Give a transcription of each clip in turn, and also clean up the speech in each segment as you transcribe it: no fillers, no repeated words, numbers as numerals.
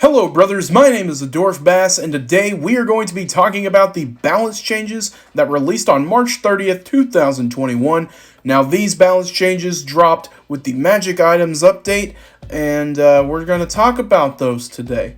Hello brothers, my name is the DwarfBass, and today we are going to be talking about the balance changes that released on March 30th, 2021. Now these balance changes dropped with the Magic Items update, and we're going to talk about those today.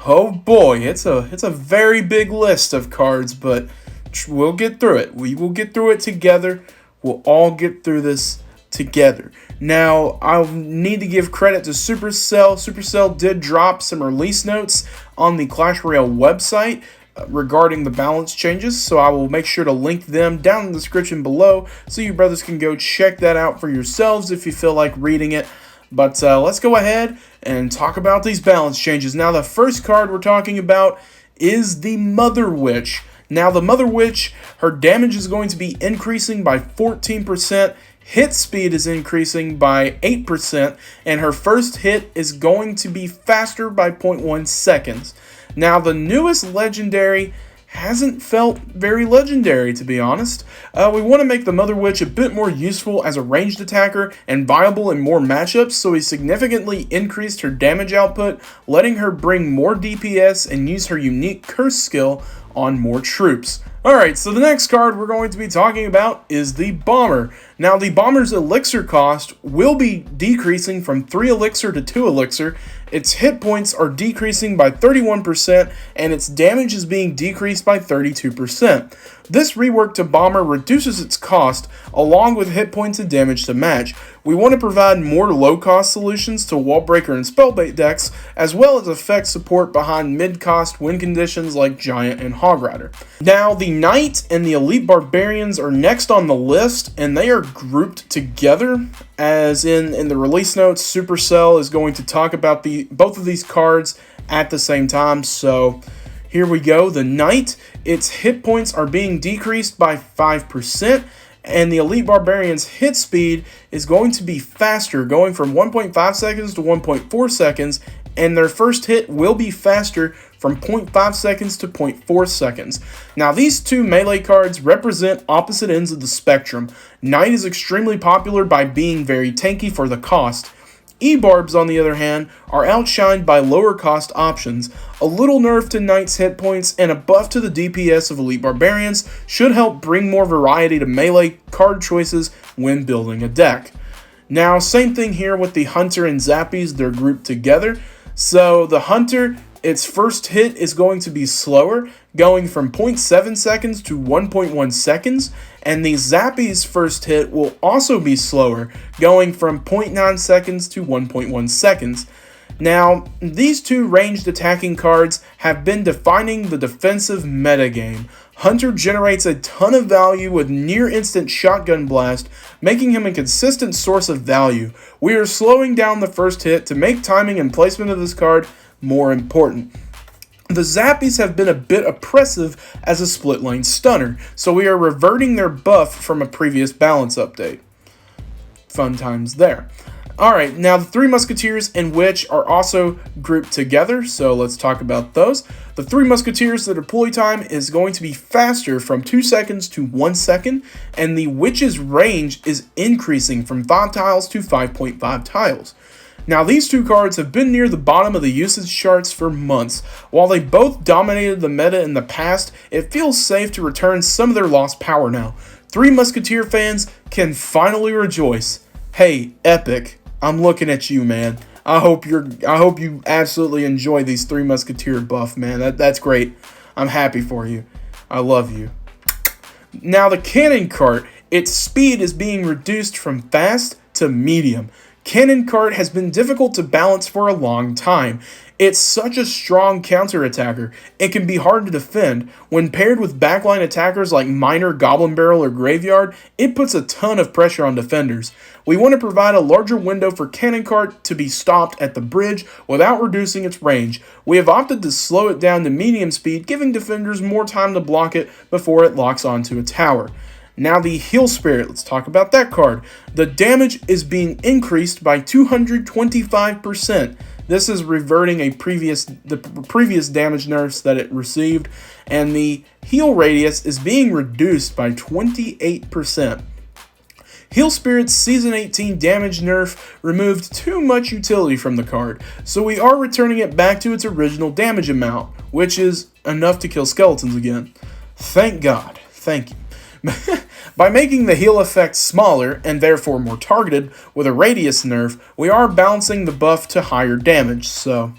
Oh boy, it's a very big list of cards, but we'll get through it. We will get through it together. We'll all get through this together. Now, I'll need to give credit to Supercell. Supercell did drop some release notes on the Clash Royale website regarding the balance changes, so I will make sure to link them down in the description below so you brothers can go check that out for yourselves if you feel like reading it. But let's go ahead and talk about these balance changes. Now, the first card we're talking about is the Mother Witch. Now, the Mother Witch, her damage is going to be increasing by 14%. Hit speed is increasing by 8%, and her first hit is going to be faster by 0.1 seconds. Now, the newest legendary hasn't felt very legendary, to be honest. We want to make the Mother Witch a bit more useful as a ranged attacker and viable in more matchups, so we significantly increased her damage output, letting her bring more DPS and use her unique curse skill on more troops. Alright, so the next card we're going to be talking about is the Bomber. Now, the Bomber's elixir cost will be decreasing from 3 elixir to 2 elixir. Its hit points are decreasing by 31%, and its damage is being decreased by 32%. This rework to Bomber reduces its cost, along with hit points and damage to match. We want to provide more low-cost solutions to Wallbreaker and Spellbait decks, as well as effect support behind mid-cost win conditions like Giant and Hog Rider. Now, the Knight and the Elite Barbarians are next on the list, and they are grouped together, as in the release notes, Supercell is going to talk about both of these cards at the same time. So here we go. The Knight, its hit points are being decreased by 5%, and the Elite Barbarian's hit speed is going to be faster, going from 1.5 seconds to 1.4 seconds, and their first hit will be faster from 0.5 seconds to 0.4 seconds. Now, these two melee cards represent opposite ends of the spectrum. Knight is extremely popular by being very tanky for the cost. E-Barbs, on the other hand, are outshined by lower cost options. A little nerf to Knight's hit points and a buff to the DPS of Elite Barbarians should help bring more variety to melee card choices when building a deck. Now, same thing here with the Hunter and Zappies, they're grouped together. So the Hunter, its first hit is going to be slower, going from 0.7 seconds to 1.1 seconds, and the Zappies' first hit will also be slower, going from 0.9 seconds to 1.1 seconds. Now, these two ranged attacking cards have been defining the defensive metagame. Hunter generates a ton of value with near-instant shotgun blast, making him a consistent source of value. We are slowing down the first hit to make timing and placement of this card more important. The Zappies have been a bit oppressive as a split lane stunner, so we are reverting their buff from a previous balance update. Fun times there. Alright, now the 3 Musketeers and Witch are also grouped together, so let's talk about those. The 3 Musketeers, the deploy time is going to be faster from 2 seconds to 1 second, and the Witch's range is increasing from 5 tiles to 5.5 tiles. Now, these two cards have been near the bottom of the usage charts for months. While they both dominated the meta in the past, it feels safe to return some of their lost power now. 3 Musketeer fans can finally rejoice. Hey, Epic, I'm looking at you, man. I hope you absolutely enjoy these 3 Musketeer buff, man. That's great. I'm happy for you. I love you. Now, the Cannon Cart, its speed is being reduced from fast to medium. Cannon Cart has been difficult to balance for a long time. It's such a strong counter-attacker, it can be hard to defend. When paired with backline attackers like Miner, Goblin Barrel, or Graveyard, it puts a ton of pressure on defenders. We want to provide a larger window for Cannon Cart to be stopped at the bridge without reducing its range. We have opted to slow it down to medium speed, giving defenders more time to block it before it locks onto a tower. Now the Heal Spirit, let's talk about that card. The damage is being increased by 225%. This is reverting the previous damage nerfs that it received, and the heal radius is being reduced by 28%. Heal Spirit's Season 18 damage nerf removed too much utility from the card, so we are returning it back to its original damage amount, which is enough to kill skeletons again. Thank God. Thank you. By making the heal effect smaller, and therefore more targeted, with a radius nerf, we are balancing the buff to higher damage, so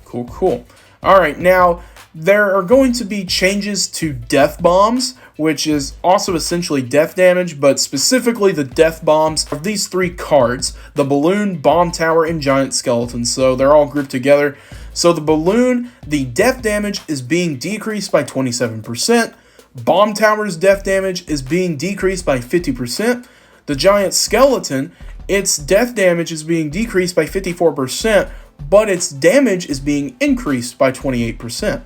cool. Alright, now, there are going to be changes to death bombs, which is also essentially death damage, but specifically the death bombs of these three cards, the balloon, bomb tower, and giant skeleton, so they're all grouped together. So the balloon, the death damage is being decreased by 27%, Bomb Tower's death damage is being decreased by 50%. The giant skeleton, its death damage is being decreased by 54%, but its damage is being increased by 28%.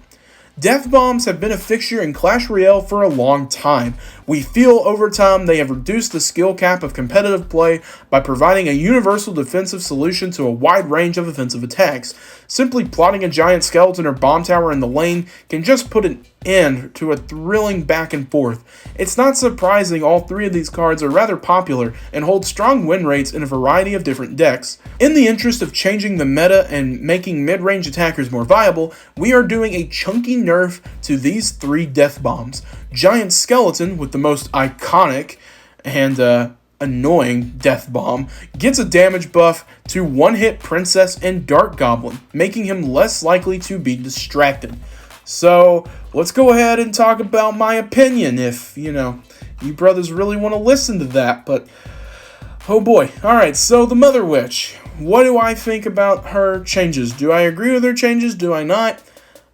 Death bombs have been a fixture in Clash Royale for a long time. We feel over time they have reduced the skill cap of competitive play by providing a universal defensive solution to a wide range of offensive attacks. Simply plotting a giant skeleton or bomb tower in the lane can just put an end to a thrilling back and forth. It's not surprising all three of these cards are rather popular and hold strong win rates in a variety of different decks. In the interest of changing the meta and making mid-range attackers more viable, we are doing a chunky nerf to these three death bombs. Giant Skeleton, with the most iconic and annoying death bomb, gets a damage buff to one-hit Princess and Dark Goblin, making him less likely to be distracted. So, let's go ahead and talk about my opinion if, you brothers really want to listen to that, but oh boy. Alright, so the Mother Witch. What do I think about her changes? Do I agree with her changes? Do I not?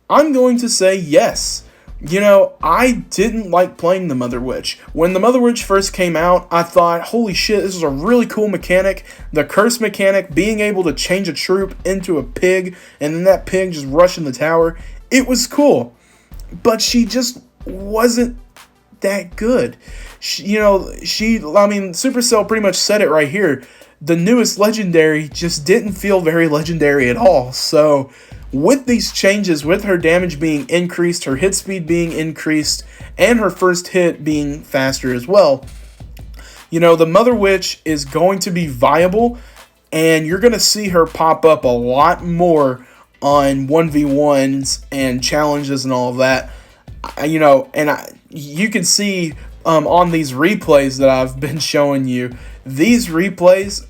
I'm going to say yes. I didn't like playing the Mother Witch. When the Mother Witch first came out, I thought, holy shit, this is a really cool mechanic. The curse mechanic, being able to change a troop into a pig, and then that pig just rushing the tower, it was cool. But she just wasn't that good. Supercell pretty much said it right here. The newest legendary just didn't feel very legendary at all. So, with these changes, with her damage being increased, her hit speed being increased, and her first hit being faster as well, the Mother Witch is going to be viable, and you're going to see her pop up a lot more on 1v1s and challenges and all of that. You can see on these replays that I've been showing you, these replays,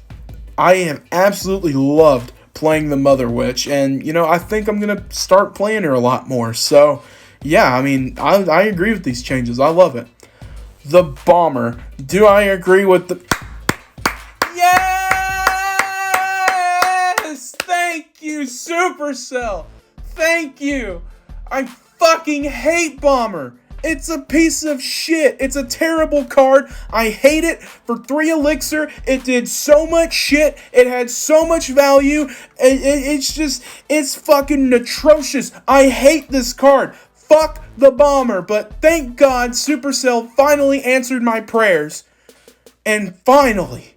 I have absolutely loved playing the Mother Witch, and I think I'm gonna start playing her a lot more. So yeah, I agree with these changes. I love it. The Bomber. Do I agree with the... Yes! Thank you, Supercell! Thank you! I fucking hate Bomber! It's a piece of shit. It's a terrible card. I hate it. For 3 elixir, it did so much shit. It had so much value. It's fucking atrocious. I hate this card. Fuck the Bomber. But thank God Supercell finally answered my prayers. And finally,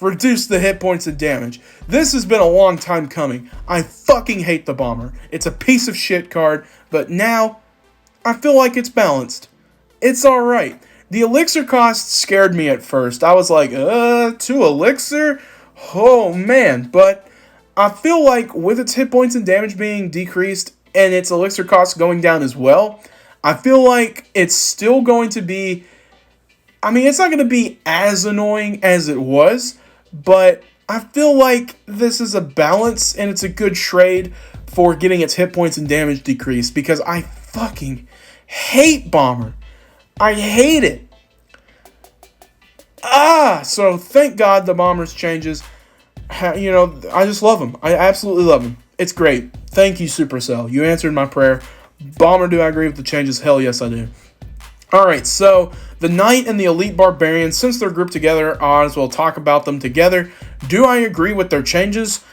reduced the hit points and damage. This has been a long time coming. I fucking hate the Bomber. It's a piece of shit card. But now, I feel like it's balanced. It's alright. The elixir cost scared me at first. I was like, 2 elixir? Oh man. But I feel like with its hit points and damage being decreased and its elixir cost going down as well, I feel like it's still going to be... it's not going to be as annoying as it was, but I feel like this is a balance and it's a good trade for getting its hit points and damage decreased, because I fucking hate Bomber. I hate it. So thank God the Bomber's changes. I just love them. I absolutely love them. It's great. Thank you, Supercell. You answered my prayer. Bomber, do I agree with the changes? Hell yes, I do. Alright, so the Knight and the Elite Barbarians, since they're grouped together, I might as well talk about them together. Do I agree with their changes?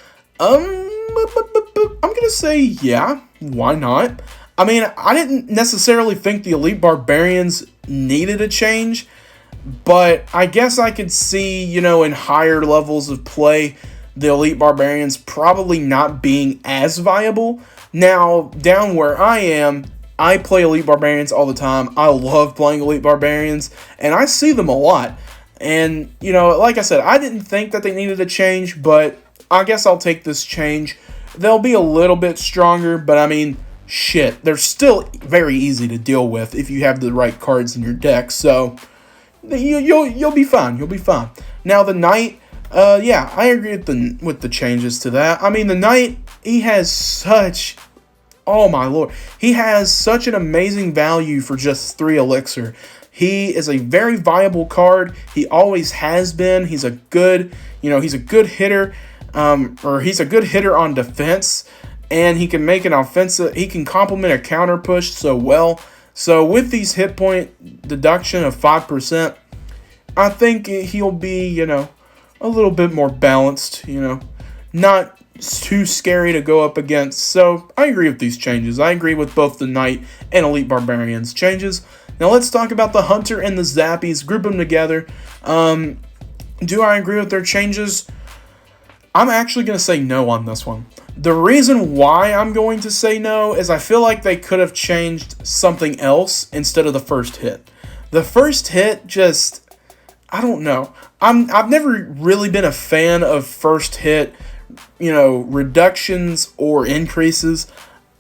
I'm gonna say yeah. Why not? I didn't necessarily think the Elite Barbarians needed a change, but I guess I could see, in higher levels of play, the Elite Barbarians probably not being as viable. Now, down where I am, I play Elite Barbarians all the time. I love playing Elite Barbarians, and I see them a lot. And, you know, like I said, I didn't think that they needed a change, but I guess I'll take this change. They'll be a little bit stronger, but I mean, shit, they're still very easy to deal with if you have the right cards in your deck. So you'll be fine. You'll be fine. Now the Knight, yeah, I agree with the changes to that. I mean, the Knight, he has such, oh my lord, he has such an amazing value for just 3 elixir. He is a very viable card. He always has been. He's a good, he's a good hitter, or he's a good hitter on defense, and he can make an offensive, he can complement a counter push so well. So with these hit point deduction of 5%, I think he'll be, a little bit more balanced, not too scary to go up against. So I agree with these changes. I agree with both the Knight and Elite Barbarians changes. Now let's talk about the Hunter and the Zappies. Group them together. Do I agree with their changes? I'm actually going to say no on this one. The reason why I'm going to say no is I feel like they could have changed something else instead of the first hit. The first hit just, I don't know. I've never really been a fan of first hit, reductions or increases.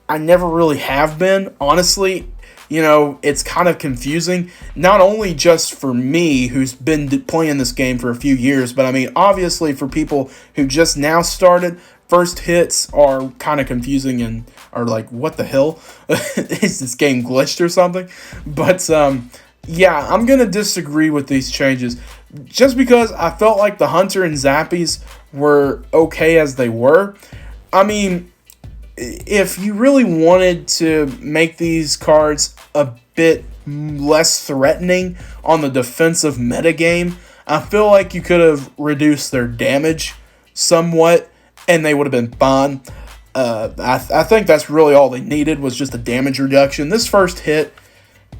I never really have been, honestly. It's kind of confusing, not only just for me, who's been playing this game for a few years, but I mean, obviously for people who just now started, first hits are kind of confusing and are like, what the hell? Is this game glitched or something? But, yeah, I'm going to disagree with these changes, just because I felt like the Hunter and Zappies were okay as they were. I mean, if you really wanted to make these cards a bit less threatening on the defensive metagame, I feel like you could have reduced their damage somewhat, and they would have been fine. I think that's really all they needed, was just a damage reduction. This first hit,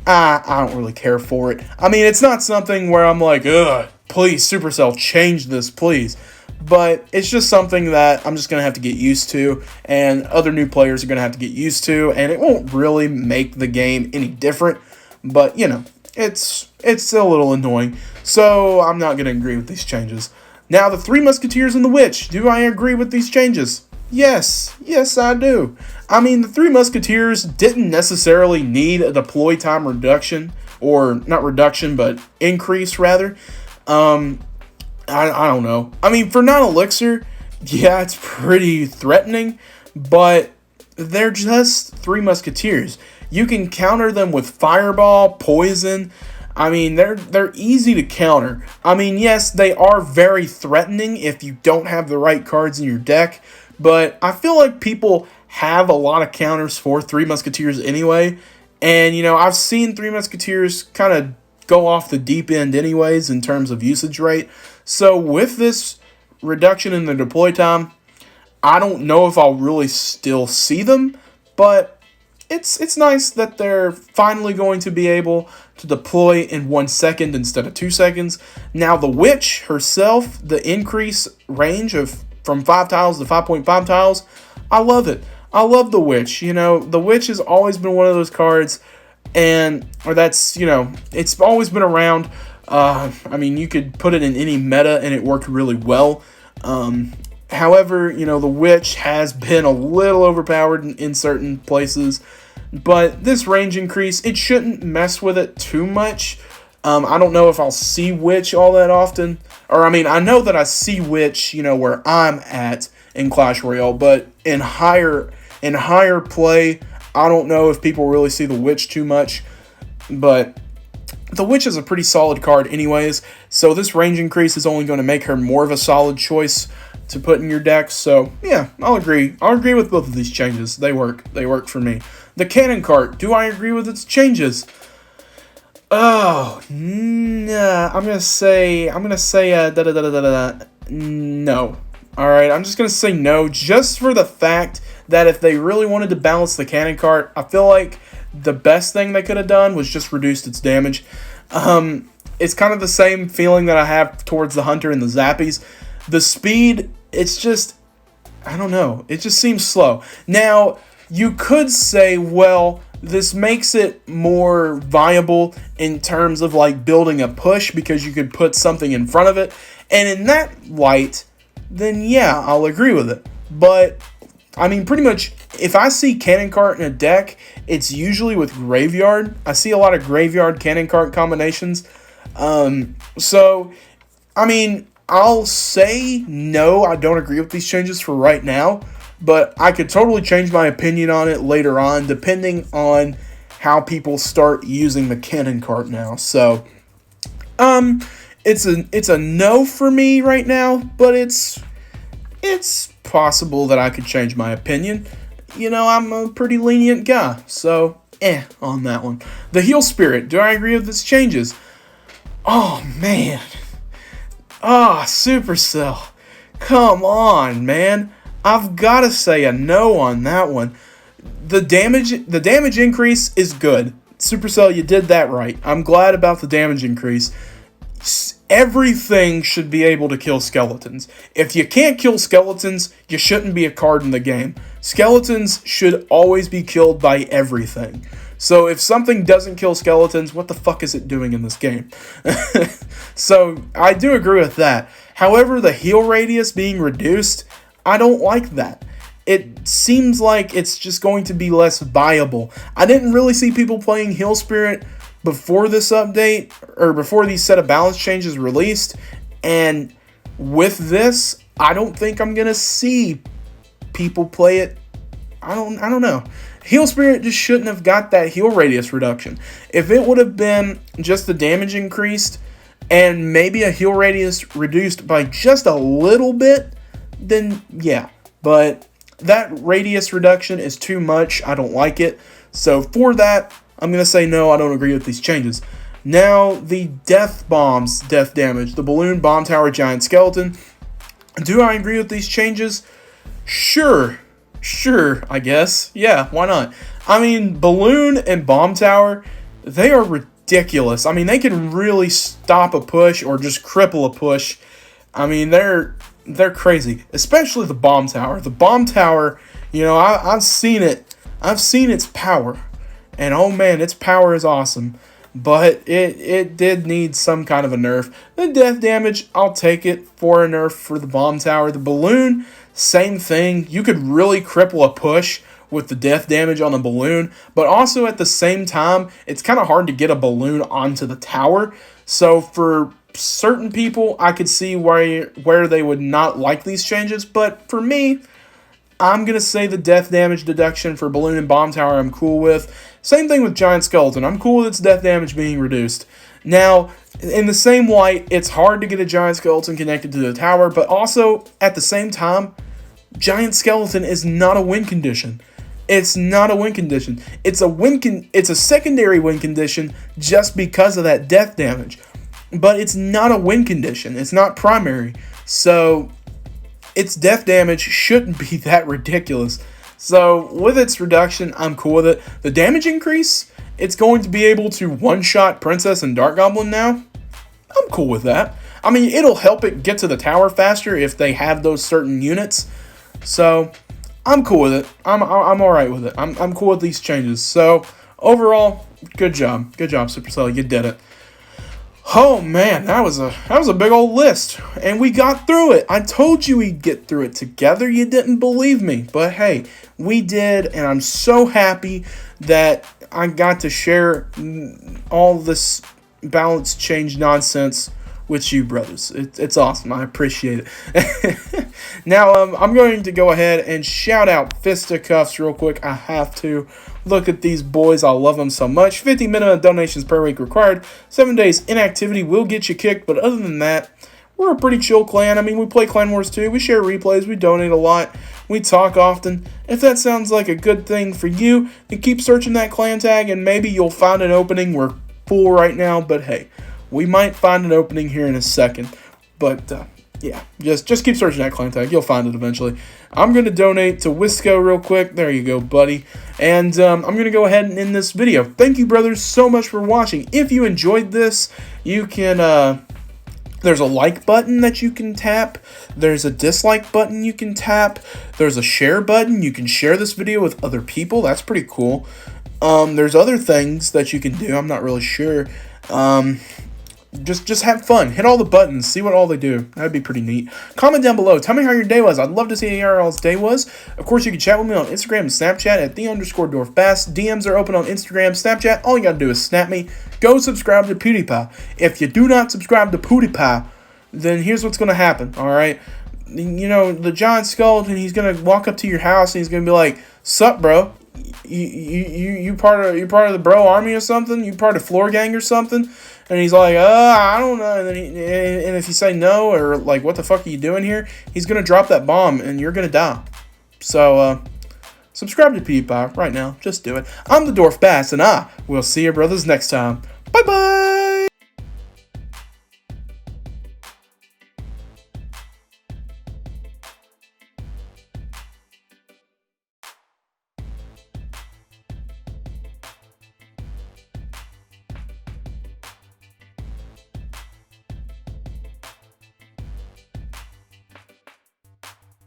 I don't really care for it. I mean, it's not something where I'm like, ugh, please, Supercell, change this, please. But it's just something that I'm just going to have to get used to, and other new players are going to have to get used to, and it won't really make the game any different, but, it's a little annoying, so I'm not going to agree with these changes. Now, the 3 Musketeers and the Witch, do I agree with these changes? Yes, I do. I mean, the 3 Musketeers didn't necessarily need a deploy time reduction, or not reduction, but increase, rather. I don't know. I mean, for non-elixir, yeah, it's pretty threatening, but they're just 3 Musketeers. You can counter them with Fireball, Poison. I mean, they're easy to counter. I mean, yes, they are very threatening if you don't have the right cards in your deck, but I feel like people have a lot of counters for 3 Musketeers anyway, and, I've seen 3 Musketeers kind of go off the deep end anyways in terms of usage rate. So with this reduction in the deploy time, I don't know if I'll really still see them, but it's nice that they're finally going to be able to deploy in 1 second instead of 2 seconds. Now the Witch herself, the increase range of from 5 tiles to 5.5 tiles, I love it. I love the Witch. The Witch has always been one of those cards, it's always been around. I mean, you could put it in any meta and it worked really well. However, the Witch has been a little overpowered in certain places, but this range increase, it shouldn't mess with it too much. I don't know if I'll see Witch all that often, or I mean, I know that I see Witch, where I'm at in Clash Royale, but in higher play, I don't know if people really see the Witch too much, but the Witch is a pretty solid card anyways, so this range increase is only going to make her more of a solid choice to put in your deck. So yeah, I'll agree with both of these changes. They work for me. The Cannon Cart, do I agree with its changes? Oh, nah, I'm gonna say no. Alright, I'm just gonna say no, just for the fact that if they really wanted to balance the Cannon Cart, I feel like the best thing they could have done was just reduced its damage. It's kind of the same feeling that I have towards the Hunter and the Zappies. The speed, it's just, I don't know, it just seems slow. Now, you could say, well, this makes it more viable in terms of like building a push because you could put something in front of it. And in that light, then yeah, I'll agree with it. But I mean, pretty much, if I see cannon cart in a deck, it's usually with graveyard. I see a lot of graveyard cannon cart combinations. So, I mean, I'll say no, I don't agree with these changes for right now, but I could totally change my opinion on it later on, depending on how people start using the cannon cart now. So, it's a no for me right now, but it's possible that I could change my opinion. You know, I'm a pretty lenient guy, so on that one. The heal spirit, do I agree with these changes? Oh man. Supercell. Come on, man. I've got to say a no on that one. The damage increase is good. Supercell, you did that right. I'm glad about the damage increase. Everything should be able to kill skeletons. If you can't kill skeletons, you shouldn't be a card in the game. Skeletons should always be killed by everything. So if something doesn't kill skeletons, what the fuck is it doing in this game? So I do agree with that. However, the heal radius being reduced, I don't like that. It seems like it's just going to be less viable. I didn't really see people playing Heal Spirit before this update, or before these set of balance changes released, and with this, I don't think I'm gonna see people play it. I don't know. Heal Spirit just shouldn't have got that heal radius reduction. If it would have been just the damage increased and maybe a heal radius reduced by just a little bit, then yeah. But that radius reduction is too much. I don't like it. So for that, I'm going to say no, I don't agree with these changes. Now, the death bombs, death damage, the balloon, bomb tower, giant skeleton. Do I agree with these changes? Sure, I guess. Yeah, why not? I mean, balloon and bomb tower, they are ridiculous. I mean, they can really stop a push or just cripple a push. I mean, they're crazy, especially the bomb tower. The bomb tower, you know, I've seen it. I've seen its power. And oh man, its power is awesome. But it did need some kind of a nerf. The death damage, I'll take it for a nerf for the bomb tower. The balloon, same thing. You could really cripple a push with the death damage on the balloon. But also at the same time, it's kind of hard to get a balloon onto the tower. So for certain people, I could see where they would not like these changes. But for me, I'm going to say the death damage deduction for balloon and bomb tower I'm cool with. Same thing with giant skeleton. I'm cool with its death damage being reduced. Now, in the same light, it's hard to get a giant skeleton connected to the tower, but also, at the same time, giant skeleton is not a win condition. It's not a win condition. It's a secondary win condition just because of that death damage. But it's not a win condition. It's not primary. So its death damage shouldn't be that ridiculous. So with its reduction, I'm cool with it. The damage increase, it's going to be able to one-shot Princess and Dark Goblin now. I'm cool with that. I mean, it'll help it get to the tower faster if they have those certain units. So I'm cool with it. I'm alright with it. I'm cool with these changes. So overall, good job. Good job, Supercell. You did it. Oh man, that was a big old list, and we got through it. I told you we'd get through it together. You didn't believe me, but hey, we did, and I'm so happy that I got to share all this balance change nonsense with you, brothers. It's awesome. I appreciate it. Now, I'm going to go ahead and shout out Fisticuffs real quick. I have to. Look at these boys. I love them so much. 50 minimum donations per week required. 7 days inactivity will get you kicked, but other than that, we're a pretty chill clan. I mean, we play Clan Wars too. We share replays. We donate a lot. We talk often. If that sounds like a good thing for you, then keep searching that clan tag, and maybe you'll find an opening. We're full right now, but hey, we might find an opening here in a second. But yeah, just keep searching that clan tag. You'll find it eventually. I'm going to donate to Wisco real quick. There you go, buddy. And I'm going to go ahead and end this video. Thank you, brothers, so much for watching. If you enjoyed this, you can... there's a like button that you can tap. There's a dislike button you can tap. There's a share button. You can share this video with other people. That's pretty cool. There's other things that you can do. I'm not really sure. Just have fun. Hit all the buttons. See what all they do. That'd be pretty neat. Comment down below. Tell me how your day was. I'd love to see how y'all's day was. Of course, you can chat with me on Instagram and Snapchat at @the_DwarfBass. DMs are open on Instagram, Snapchat. All you gotta do is snap me. Go subscribe to PewDiePie. If you do not subscribe to PewDiePie, then here's what's gonna happen. All right. You know, the giant skeleton, he's gonna walk up to your house and he's gonna be like, "Sup, bro? You part of the bro army or something? You part of floor gang or something?" And he's like, I don't know. And if you say no, or like, what the fuck are you doing here? He's gonna drop that bomb and you're gonna die. So subscribe to PewDiePie right now. Just do it. I'm the DwarfBass, and I will see you brothers next time. Bye bye.